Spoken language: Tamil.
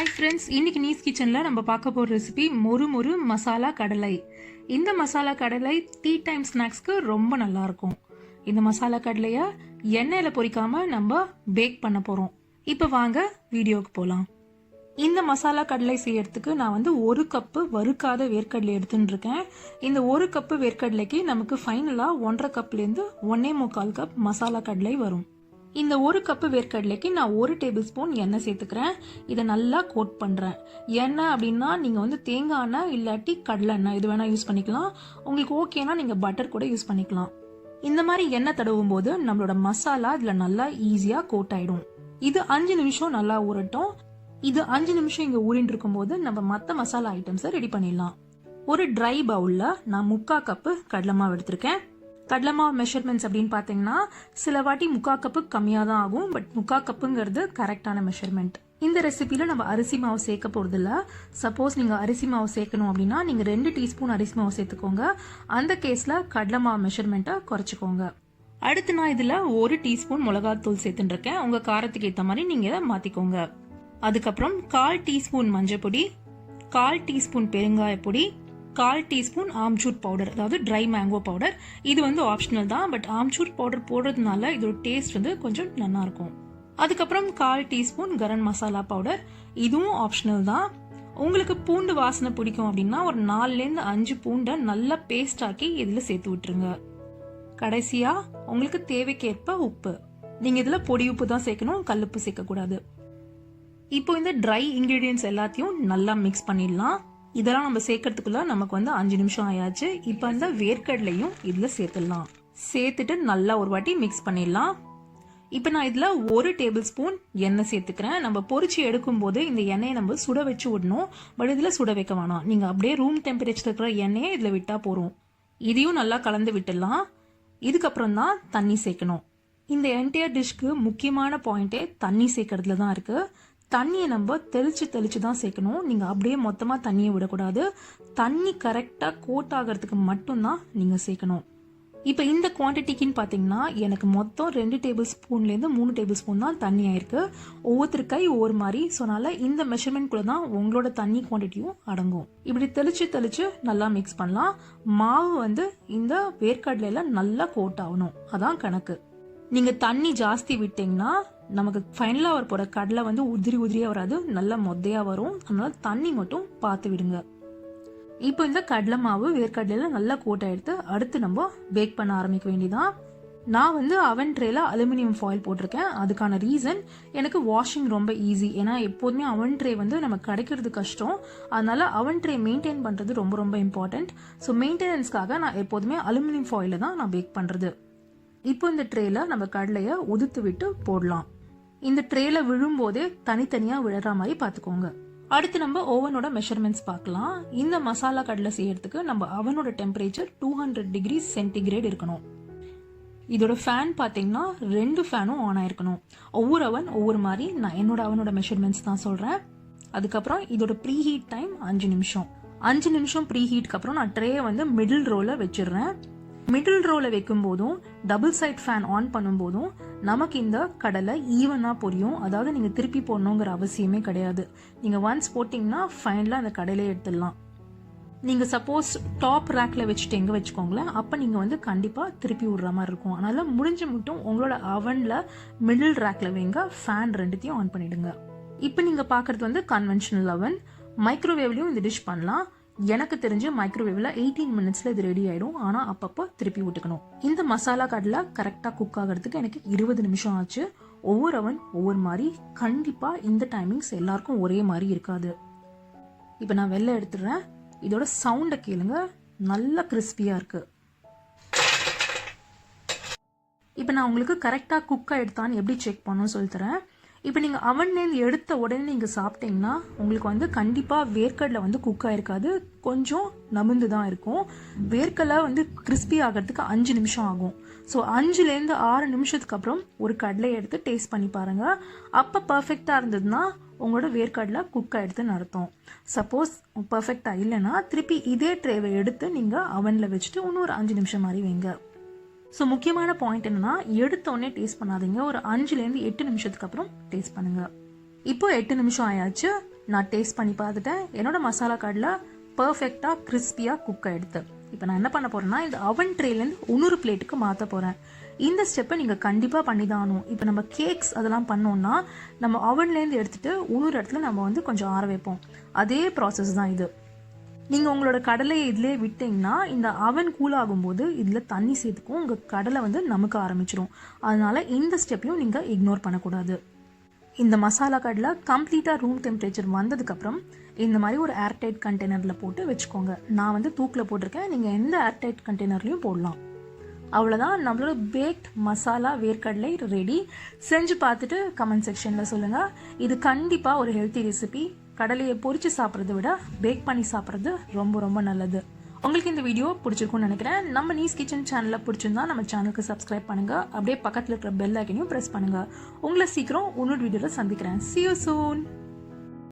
ஹாய் ஃப்ரெண்ட்ஸ், இன்னைக்கு நீஸ் கிச்சனில் நம்ம பார்க்க போகிற ரெசிபி மொறு மொறு மசாலா கடலை. இந்த மசாலா கடலை டீ டைம் ஸ்நாக்ஸ்க்கு ரொம்ப நல்லாயிருக்கும். இந்த மசாலா கடலையை எண்ணெயில் பொரிக்காமல் நம்ம பேக் பண்ண போகிறோம். இப்போ வாங்க வீடியோவுக்கு போகலாம். இந்த மசாலா கடலை செய்யறதுக்கு நான் ஒரு கப்பு வறுக்காத வேர்க்கடலை எடுத்துட்டு இருக்கேன். இந்த ஒரு கப்பு வேர்க்கடலைக்கு நமக்கு ஃபைனலாக 1.5 கப்லேருந்து 1.25 கப் மசாலா கடலை வரும். இந்த ஒரு கப்பு வேர்க்கடலைக்கு நான் 1 டேபிள் ஸ்பூன் எண்ணெய் சேர்த்துக்கிறேன். இதை நல்லா கோட் பண்ணுறேன். எண்ணெய் அப்படின்னா நீங்கள் தேங்காய் எண்ணெய் இல்லாட்டி கடலை எண்ணெய் இது வேணால் யூஸ் பண்ணிக்கலாம். உங்களுக்கு ஓகேனா நீங்கள் பட்டர் கூட யூஸ் பண்ணிக்கலாம். இந்த மாதிரி எண்ணெய் தடவும் போது நம்மளோட மசாலா இதில் நல்லா ஈஸியாக கோட் ஆகிடும். இது 5 நிமிஷம் நல்லா ஊறட்டும். இது 5 நிமிஷம் இங்கே ஊறிட்டு இருக்கும்போது நம்ம மற்ற மசாலா ஐட்டம்ஸை ரெடி பண்ணிடலாம். ஒரு ட்ரை பவுலில் நான் 3/4 கப்பு கடலை மாவு எடுத்திருக்கேன். கடலை மாவு மெஷர்மெண்ட்ஸ் அப்படின்னு பார்த்தீங்கன்னா சில வாட்டி 3/4 கப்பு கம்மியாக தான் ஆகும். பட் 3/4 கப்புங்கிறது கரெக்டான மெஷர்மெண்ட். இந்த ரெசிபியில் நம்ம அரிசி மாவு சேர்க்க போகிறதில்ல. சப்போஸ் நீங்கள் அரிசி மாவு சேர்க்கணும் அப்படின்னா நீங்கள் 2 டீஸ்பூன் அரிசி மாவு சேர்த்துக்கோங்க. அந்த கேஸில் கடலை மாவு மெஷர்மெண்ட்டை குறைச்சிக்கோங்க. அடுத்து நான் இதில் 1 டீஸ்பூன் மிளகாத்தூள் சேர்த்துட்டு இருக்கேன். உங்கள் காரத்துக்கு ஏற்ற மாதிரி நீங்கள் இதை மாற்றிக்கோங்க. அதுக்கப்புறம் 1/4 டீஸ்பூன் மஞ்சள் பொடி, 1/4 டீஸ்பூன் பெருங்காய பொடி, 1/4 டீஸ்பூன் ஆம்ச்சூர் பவுடர், அதாவது ட்ரை மேங்கோ பவுடர். இது ஆப்ஷனல் தான். பட் ஆம்ச்சூர் பவுடர் போடுறதுனால இதோட டேஸ்ட் கொஞ்சம் நல்லா இருக்கும். அதுக்கப்புறம் 1/4 டீஸ்பூன் கரம் மசாலா பவுடர். இதுவும் ஆப்ஷனல் தான். உங்களுக்கு பூண்டு வாசனை பிடிக்கும் அப்படின்னா ஒரு 4லேருந்து 5 பூண்டை நல்லா பேஸ்ட் ஆக்கி இதில் சேர்த்து விட்டுருங்க. கடைசியா உங்களுக்கு தேவைக்கேற்ப உப்பு. நீங்க இதில் பொடி உப்பு தான் சேர்க்கணும், கல்லுப்பு சேர்க்கக்கூடாது. இப்போ இந்த ட்ரை இன்கிரீடியன்ஸ் எல்லாத்தையும் நல்லா மிக்ஸ் பண்ணிடலாம். இதெல்லாம் நம்ம சேர்க்கறதுக்குள்ள நமக்கு 5 நிமிஷம் ஆயாச்சு. இப்போ அந்த வேர்க்கடலையும் இதில் சேர்த்துடலாம். சேர்த்துட்டு நல்லா ஒரு வாட்டி மிக்ஸ் பண்ணிடலாம். இப்போ நான் இதில் 1 டேபிள் ஸ்பூன் எண்ணெய் சேர்த்துக்கிறேன். நம்ம பொரிச்சு எடுக்கும் போது இந்த எண்ணெயை நம்ம சுட வச்சு விடணும். பட் இதில் சுட வைக்க வேணாம். நீங்கள் அப்படியே ரூம் டெம்பரேச்சர் இருக்கிற எண்ணெயை இதில் விட்டால் போகிறோம். இதையும் நல்லா கலந்து விட்டுடலாம். இதுக்கப்புறம் தான் தண்ணி சேர்க்கணும். இந்த என்டையர் டிஷ்க்கு முக்கியமான பாயிண்டே தண்ணி சேர்க்கறதுல தான் இருக்குது. தண்ணியை நம்ம தெளிச்சு தான் சேர்க்கணும். நீங்கள் அப்படியே மொத்தமாக தண்ணியை விடக்கூடாது. தண்ணி கரெக்டாக கோட் ஆகிறதுக்கு மட்டும்தான் நீங்கள் சேர்க்கணும். இப்போ இந்த குவான்டிட்டிக்குன்னு பார்த்தீங்கன்னா எனக்கு மொத்தம் 2 டேபிள் ஸ்பூன்லேருந்து 3 டேபிள் ஸ்பூன் தான் தண்ணி ஆயிருக்கு. ஒவ்வொருத்தர் கை ஒவ்வொரு மாதிரி. ஸோ அதனால் இந்த மெஷர்மெண்ட்குள்ளே தான் உங்களோட தண்ணி குவான்டிட்டியும் அடங்கும். இப்படி தெளிச்சு நல்லா மிக்ஸ் பண்ணலாம். மாவு இந்த வேர்க்கடலையில் நல்லா கோட் ஆகணும். அதான் கணக்கு. நீங்கள் தண்ணி ஜாஸ்தி விட்டீங்கன்னா நமக்கு ஃபைனலாக வர போகிற கடலை உதிரியாக வராது, நல்லா மொத்தையாக வரும். அதனால தண்ணி மட்டும் பார்த்து விடுங்க. இப்போ இந்த கடலை மாவு வேர்க்கடலையில் நல்லா கோட்டை எடுத்து அடுத்து நம்ம பேக் பண்ண ஆரம்பிக்க வேண்டியதான். நான் அவன் ட்ரேல அலுமினியம் ஃபாயில் போட்டிருக்கேன். அதுக்கான ரீசன் எனக்கு வாஷிங் ரொம்ப ஈஸி. ஏன்னா எப்போதுமே அவன் ட்ரே நமக்கு கிடைக்கிறது கஷ்டம். அதனால அவன் ட்ரே மெயின்டைன் பண்ணுறது ரொம்ப ரொம்ப இம்பார்ட்டன்ட். ஸோ மெயின்டெனன்ஸ்க்காக நான் எப்போதுமே அலுமினியம் ஃபாயில தான் நான் பேக் பண்ணுறது. இப்போ இந்த ட்ரேல நம்ம கடலையை உதுத்து விட்டு போடலாம். இந்த ட்ரேல விழும்போதே தனித்தனியாக விழுற மாதிரி பார்த்துக்கோங்க. அடுத்து நம்ம ஓவனோட மெஷர்மெண்ட்ஸ் பார்க்கலாம். இந்த மசாலா கடலை செய்யறதுக்கு நம்ம அவனோட டெம்பரேச்சர் 200 டிகிரி சென்டிகிரேட் இருக்கணும். இதோட ஃபேன் பார்த்தீங்கன்னா 2 ஃபேனும் ஆன் ஆயிருக்கணும். ஒவ்வொரு அவன் ஒவ்வொரு மாதிரி. நான் என்னோட அவனோட மெஷர்மெண்ட்ஸ் தான் சொல்கிறேன். அதுக்கப்புறம் இதோட ப்ரீ ஹீட் டைம் 5 நிமிஷம். 5 நிமிஷம் ப்ரீ ஹீட்க்கு அப்புறம் நான் ட்ரேயை மிடில் ரோல வச்சிடுறேன். மிடில் ரோல வைக்கும் போதும் டபுள் சைட் ஃபேன் ஆன் பண்ணும் போதும் நமக்கு இந்த கடலை ஈவனாக பொரியும். அதாவது நீங்கள் திருப்பி போடணுங்கிற அவசியமே கிடையாது. நீங்கள் ஒன்ஸ் போட்டிங்கன்னா ஃபைனலாக அந்த கடலையை எடுத்துடலாம். நீங்கள் சப்போஸ் டாப் ரேக்கில் வச்சுட்டீங்க வச்சுக்கோங்களேன், அப்போ நீங்கள் கண்டிப்பாக திருப்பி விடுற மாதிரி இருக்கும். அதனால் முடிஞ்ச மட்டும் உங்களோட அவனில் மிடில் ரேக்கில் வைங்க. ஃபேன் 2த்தையும் ஆன் பண்ணிடுங்க. இப்போ நீங்கள் பார்க்குறது கன்வென்ஷனல் அவன். மைக்ரோவேவ்லையும் இந்த டிஷ் பண்ணலாம். எனக்கு தெரிஞ்சு மைக்ரோவேவ்ல 18 மினிட்ஸ்ல இது ரெடி ஆயிடும். ஆனால் அப்பப்போ திருப்பி விட்டுக்கணும். இந்த மசாலா கடலை கரெக்டாக குக் ஆகிறதுக்கு எனக்கு 20 நிமிஷம் ஆச்சு. ஒவ்வொரு அவன் ஒவ்வொரு மாதிரி. கண்டிப்பாக இந்த டைமிங்ஸ் எல்லாருக்கும் ஒரே மாதிரி இருக்காது. இப்போ நான் வெளில எடுத்துடுறேன். இதோட சவுண்டை கேளுங்க, நல்லா கிறிஸ்பியாக இருக்கு. இப்போ நான் உங்களுக்கு கரெக்டாக குக்காக எடுத்தான்னு எப்படி செக் பண்ணணும்னு சொல்லித்தரேன். இப்போ நீங்கள் அவன்லேருந்து எடுத்த உடனே நீங்கள் சாப்பிட்டீங்கன்னா உங்களுக்கு கண்டிப்பாக வேர்க்கடலை குக் ஆகிருக்காது, கொஞ்சம் நமிந்து தான் இருக்கும். வேர்க்கடலை கிறிஸ்பி ஆகிறதுக்கு 5 நிமிஷம் ஆகும். ஸோ 5லேருந்து 6 நிமிஷத்துக்கு அப்புறம் ஒரு கடலையை எடுத்து டேஸ்ட் பண்ணி பாருங்கள். அப்போ பர்ஃபெக்டாக இருந்ததுன்னா உங்களோட வேர்க்கடலை குக் ஆகிடுதுன்னு அர்த்தம். சப்போஸ் பர்ஃபெக்டாக இல்லைன்னா திருப்பி இதே ட்ரேவை எடுத்து நீங்கள் அவனில் வச்சுட்டு இன்னும் ஒரு 5 நிமிஷம் மாதிரி வைங்க. ஸோ முக்கியமான பாயிண்ட் என்னன்னா, எடுத்தோடனே டேஸ்ட் பண்ணாதீங்க. ஒரு 5லேருந்து 8 நிமிஷத்துக்கு அப்புறம் டேஸ்ட் பண்ணுங்க. இப்போ 8 நிமிஷம் ஆயாச்சு. நான் டேஸ்ட் பண்ணி பார்த்துட்டேன். என்னோட மசாலா கடலை பர்ஃபெக்டாக கிறிஸ்பியாக குக் ஆகிடுது. இப்போ நான் என்ன பண்ண போகிறேன்னா இந்த அவன் ட்ரேலேருந்து இன்னொரு பிளேட்டுக்கு மாற்ற போகிறேன். இந்த ஸ்டெப்பை நீங்கள் கண்டிப்பாக பண்ணி தான் ஆகணும். இப்போ நம்ம கேக்ஸ் அதெல்லாம் பண்ணோம்னா நம்ம அவன்லேருந்து எடுத்துகிட்டு இன்னொரு இடத்துல நம்ம வந்து கொஞ்சம் ஆற வைப்போம். அதே ப்ராசஸ் தான் இது. நீங்கள் உங்களோட கடலையை இதிலே விட்டிங்கன்னா இந்த அவன் கூல் ஆகும்போது இதில் தண்ணி சேர்த்துக்கும், உங்கள் கடலை வந்து நமக்கு ஆரம்பிச்சிடும். அதனால் இந்த ஸ்டெப்பையும் நீங்கள் இக்னோர் பண்ணக்கூடாது. இந்த மசாலா கடலை கம்ப்ளீட்டாக ரூம் டெம்பரேச்சர் வந்ததுக்கப்புறம் இந்த மாதிரி ஒரு ஏர்டைட் கண்டெய்னரில் போட்டு வச்சுக்கோங்க. நான் வந்து தூக்கில் போட்டிருக்கேன், நீங்கள் எந்த ஏர்டைட் கண்டெய்னர்லையும் போடலாம். அவ்வளோதான், நம்மளோட பேக்ட் மசாலா வேர்க்கடலை ரெடி. செஞ்சு பார்த்துட்டு கமெண்ட் செக்ஷனில் சொல்லுங்கள். இது கண்டிப்பாக ஒரு ஹெல்த்தி ரெசிபி. கடலையை பொரித்து சாப்பிட்றத விட பேக் பண்ணி சாப்பிட்றது ரொம்ப ரொம்ப நல்லது. உங்களுக்கு இந்த வீடியோ பிடிச்சிருக்கும்னு நினைக்கிறேன். நம்ம நீஸ் கிச்சன் சேனலில் பிடிச்சிருந்தா நம்ம சேனலுக்கு சப்ஸ்கிரைப் பண்ணுங்கள். அப்படியே பக்கத்தில் இருக்கிற பெல் ஐக்கனையும் ப்ரெஸ் பண்ணுங்கள். உங்களை சீக்கிரம் இன்னொரு வீடியோவில் சந்திக்கிறேன். See you soon.